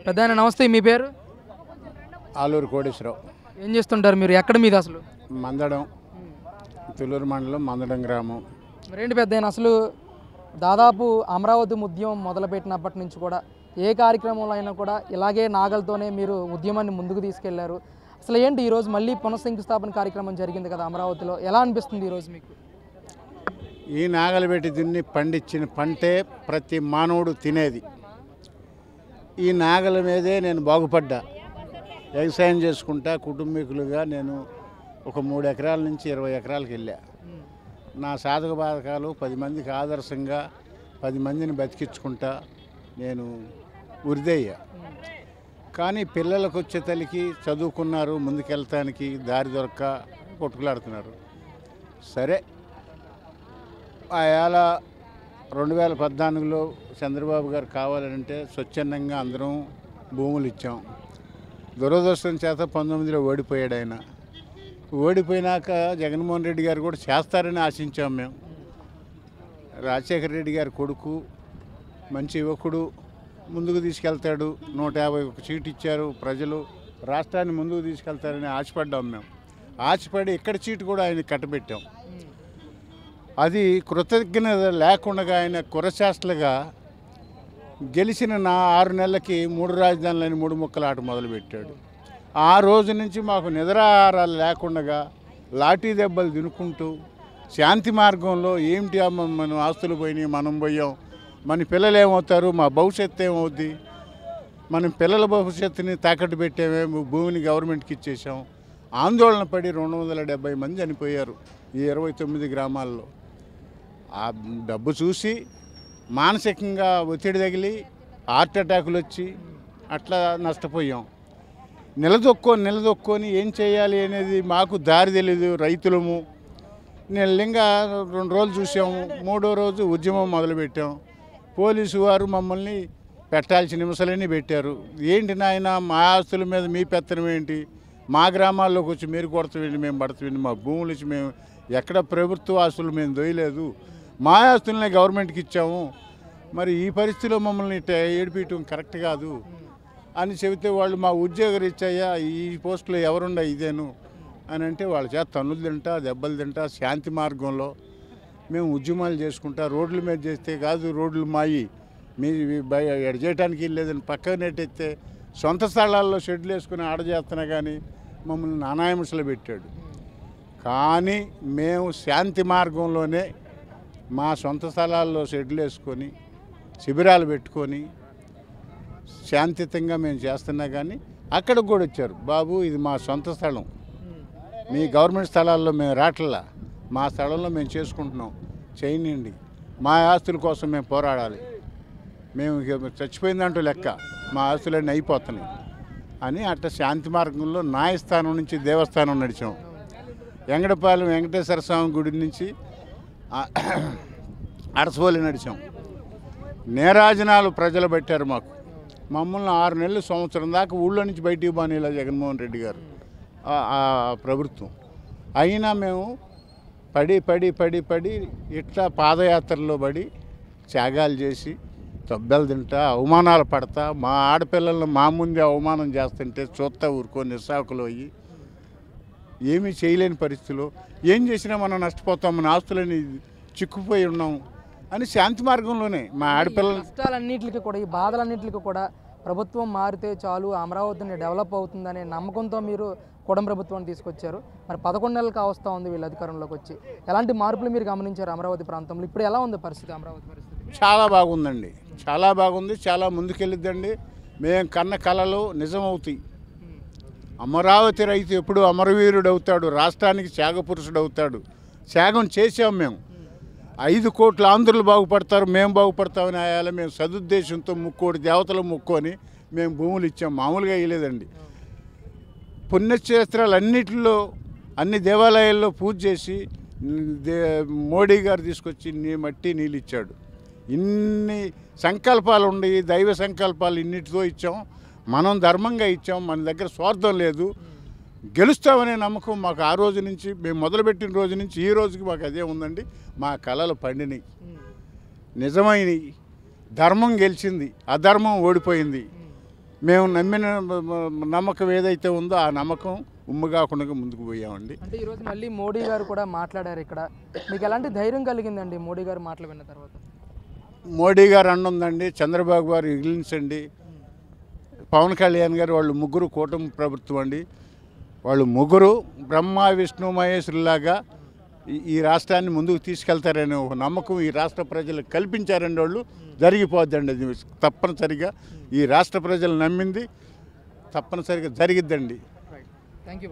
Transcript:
పెద్దాయన నమస్తే, మీ పేరు? ఆలూరు కోటేశ్వరరావు. ఏం చేస్తుంటారు మీరు? ఎక్కడ మీది అసలు? మందడం, తుళ్ళూరు మండలం, మందడం గ్రామం. మరేంటి పెద్దాయన, అసలు దాదాపు అమరావతి ఉద్యమం మొదలుపెట్టినప్పటి నుంచి కూడా ఏ కార్యక్రమంలో అయినా కూడా ఇలాగే నాగలతోనే మీరు ఉద్యమాన్ని ముందుకు తీసుకెళ్లారు. అసలు ఏంటి ఈరోజు మళ్ళీ పునఃశంకుస్థాపన కార్యక్రమం జరిగింది కదా అమరావతిలో, ఎలా అనిపిస్తుంది ఈరోజు మీకు? ఈ నాగలు పెట్టి దున్ని పండించిన పంటే ప్రతి మానవుడు తినేది. ఈ నాగల మీదే నేను బాగుపడ్డా. వ్యవసాయం చేసుకుంటా కుటుంబీకులుగా నేను ఒక 3 ఎకరాల నుంచి 20 ఎకరాలకు వెళ్ళా. నా సాధక బాధకాలు 10 మందికి ఆదర్శంగా 10 మందిని బతికించుకుంటా నేను ఉరిదయ్యా. కానీ పిల్లలకు వచ్చే తల్లికి చదువుకున్నారు, ముందుకెళ్తానికి దారి దొరక్క కొట్టుకులాడుతున్నారు. సరే, ఆయాల 2014లో చంద్రబాబు గారు కావాలంటే స్వచ్ఛందంగా అందరం భూములు ఇచ్చాం. దురదృష్టం చేత 19లో ఓడిపోయాడు ఆయన. ఓడిపోయినాక జగన్మోహన్ రెడ్డి గారు కూడా చేస్తారని ఆశించాం మేము. రాజశేఖర రెడ్డి గారి కొడుకు, మంచి యువకుడు, ముందుకు తీసుకెళ్తాడు. 151 సీటు ఇచ్చారు ప్రజలు, రాష్ట్రాన్ని ముందుకు తీసుకెళ్తారని ఆశపడ్డాం మేము. ఆశపడి ఇక్కడ సీటు కూడా ఆయన కట్టబెట్టాం. అది కృతజ్ఞత లేకుండా ఆయన కురశాస్త్రలుగా గెలిచిన 6 నెలలకి 3 రాజధానులని 3 ముక్కల ఆట మొదలుపెట్టాడు. ఆ రోజు నుంచి మాకు నిద్రాహారాలు లేకుండా లాఠీ దెబ్బలు తినుకుంటూ శాంతి మార్గంలో ఏమిటి మనం ఆస్తులు పోయినాయి, మనం పోయాం, మన పిల్లలు ఏమవుతారు, మా భవిష్యత్తు ఏమవుద్ది, మనం పిల్లల భవిష్యత్తుని తాకట్టు పెట్టామే, భూమిని గవర్నమెంట్కి ఇచ్చేసాం. ఆందోళన పడి 270 మంది చనిపోయారు ఈ 29 గ్రామాల్లో. ఆ డబ్బు చూసి మానసికంగా ఒత్తిడి తగిలి హార్ట్ అటాకులు వచ్చి అట్లా నష్టపోయాం. నిలదొక్కొని ఏం చేయాలి అనేది మాకు దారి తెలీదు. రైతులము నెల్లింగా 2 రోజులు చూసాము. 3వ రోజు ఉద్యమం మొదలుపెట్టాం. పోలీసు వారు మమ్మల్ని పెట్టాల్సిన నిమిషాలన్నీ పెట్టారు. ఏంటి నాయన, మా ఆస్తుల మీద మీ పెత్తనం ఏంటి, మా గ్రామాల్లోకి వచ్చి మీరు కొడతామండి, మేము పడతామండి, మా భూములు ఇచ్చి మేము ఎక్కడ ప్రభుత్వ ఆస్తులు మేము దొయ్యలేదు, మా ఆస్తులనే గవర్నమెంట్కి ఇచ్చాము, మరి ఈ పరిస్థితిలో మమ్మల్ని ఏడిపించడం కరెక్ట్ కాదు అని చెబితే వాళ్ళు మా ఉద్యోగరీత్యా ఈ పోస్టులో ఎవరుండా ఇదేను అని అంటే వాళ్ళ చేత తన్నులు తింటా, దెబ్బలు తింటా, శాంతి మార్గంలో మేము ఉద్యమాలు చేసుకుంటా. రోడ్ల మీద చేస్తే కాదు, రోడ్లు మాయి మీ ఎడ చేయడానికి లేదని పక్కన నెట్టెత్తే సొంత స్థలాల్లో షెడ్లు వేసుకుని ఆడ చేస్తున్నా కానీ మమ్మల్ని నానాహింసలు పెట్టాడు. కానీ మేము శాంతి మార్గంలోనే మా సొంత స్థలాల్లో షెడ్లు వేసుకొని శిబిరాలు పెట్టుకొని శాంతియుతంగా మేము చేస్తున్నా. కానీ అక్కడికి కూడా వచ్చారు, బాబు ఇది మా సొంత స్థలం, మీ గవర్నమెంట్ స్థలాల్లో మేము రావట్లా, మా స్థలంలో మేము చేసుకుంటున్నాం, చేయనండి, మా ఆస్తుల కోసం మేము పోరాడాలి, మేము చచ్చిపోయిందంటూ లెక్క, మా ఆస్తులన్నీ అయిపోతున్నాయి అని అట్లా శాంతి మార్గంలో న్యాయస్థానం నుంచి దేవస్థానం నడిచాం. వెంకటపాలెం వెంకటేశ్వర స్వామి గుడి నుంచి అరసవల్లి నడిచాం. నేరాజనాలు ప్రజలు పెట్టారు మాకు. మమ్మల్ని 6 నెలలు సంవత్సరం దాకా ఊళ్ళో నుంచి బయటికి బానేలా జగన్మోహన్ రెడ్డి గారు ప్రభుత్వం. అయినా మేము పడి పడి పడి పడి ఇట్లా పాదయాత్రలో పడి త్యాగాలు చేసి తబ్బెలు తింటా, అవమానాలు పడతా, మా ఆడపిల్లలను మా ముందే అవమానం చేస్తుంటే చూస్తా ఊరుకొని నిస్సాకులు అయ్యి ఏమీ చేయలేని పరిస్థితిలో ఏం చేసినా మనం నష్టపోతాం, మన ఆస్తులని చిక్కుపోయి ఉన్నాం అని శాంతి మార్గంలోనే మా ఆడపిల్లలు. కష్టాలన్నింటికి కూడా, ఈ బాధలన్నింటికి కూడా ప్రభుత్వం మారితే చాలు అమరావతిని డెవలప్ అవుతుందనే నమ్మకంతో మీరు కూటమి ప్రభుత్వాన్ని తీసుకొచ్చారు. మరి 11 నెలలు కావస్తూ ఉంది వీళ్ళు అధికారంలోకి వచ్చి. ఎలాంటి మార్పులు మీరు గమనించారు అమరావతి ప్రాంతంలో? ఇప్పుడు ఎలా ఉంది పరిస్థితి, అమరావతి పరిస్థితి? చాలా బాగుందండి, చాలా బాగుంది, చాలా ముందుకెళ్ళిద్దండి. మేము కన్న కళలు నిజమవుతాయి. అమరావతి రైతు ఎప్పుడు అమరవీరుడు అవుతాడు, రాష్ట్రానికి త్యాగపురుషుడు అవుతాడు. త్యాగం చేసాం మేము. 5 కోట్ల ఆంధ్రులు బాగుపడతారు, మేము బాగుపడతామని ఆయాల మేము సదుద్దేశంతో 3 కోటి దేవతలు మొక్కుకొని మేము భూములు ఇచ్చాం. మామూలుగా ఇవ్వలేదండి. పుణ్యక్షేత్రాలన్నిటిలో అన్ని దేవాలయాల్లో పూజ చేసి మోడీ గారు తీసుకొచ్చి మట్టి నీళ్ళు ఇచ్చాడు. ఇన్ని సంకల్పాలు ఉండి, దైవ సంకల్పాలు ఇన్నిటితో ఇచ్చాం. మనం ధర్మంగా ఇచ్చాం, మన దగ్గర స్వార్థం లేదు. గెలుస్తామనే నమ్మకం మాకు ఆ రోజు నుంచి, మేము మొదలుపెట్టిన రోజు నుంచి ఈ రోజుకి మాకు అదే ఉందండి. మా కళలు పండినాయి, నిజమైనవి. ధర్మం గెలిచింది, అధర్మం ఓడిపోయింది. మేము నమ్మిన నమ్మకం ఏదైతే ఉందో ఆ నమ్మకం ఉమ్మగాకుండా ముందుకు పోయామండి. అంటే ఈరోజు మళ్ళీ మోడీ గారు కూడా మాట్లాడారు ఇక్కడ, మీకు ఎలాంటి ధైర్యం కలిగిందండి మోడీ గారు మాటలు విన్న తర్వాత? మోడీ గారు అన్నుందండి, చంద్రబాబు గారు ఇగిలించండి, పవన్ కళ్యాణ్ గారు వాళ్ళు ముగ్గురు కూటమి ప్రభుత్వం అండి. వాళ్ళు ముగ్గురు బ్రహ్మ విష్ణు మహేశ్వరులాగా ఈ రాష్ట్రాన్ని ముందుకు తీసుకెళ్తారనే ఒక నమ్మకం ఈ రాష్ట్ర ప్రజలకు కల్పించారండి. వాళ్ళు జరిగిపోద్దండి, అది తప్పనిసరిగా ఈ రాష్ట్ర ప్రజలు నమ్మింది తప్పనిసరిగా జరిగిద్దండి. Thank you.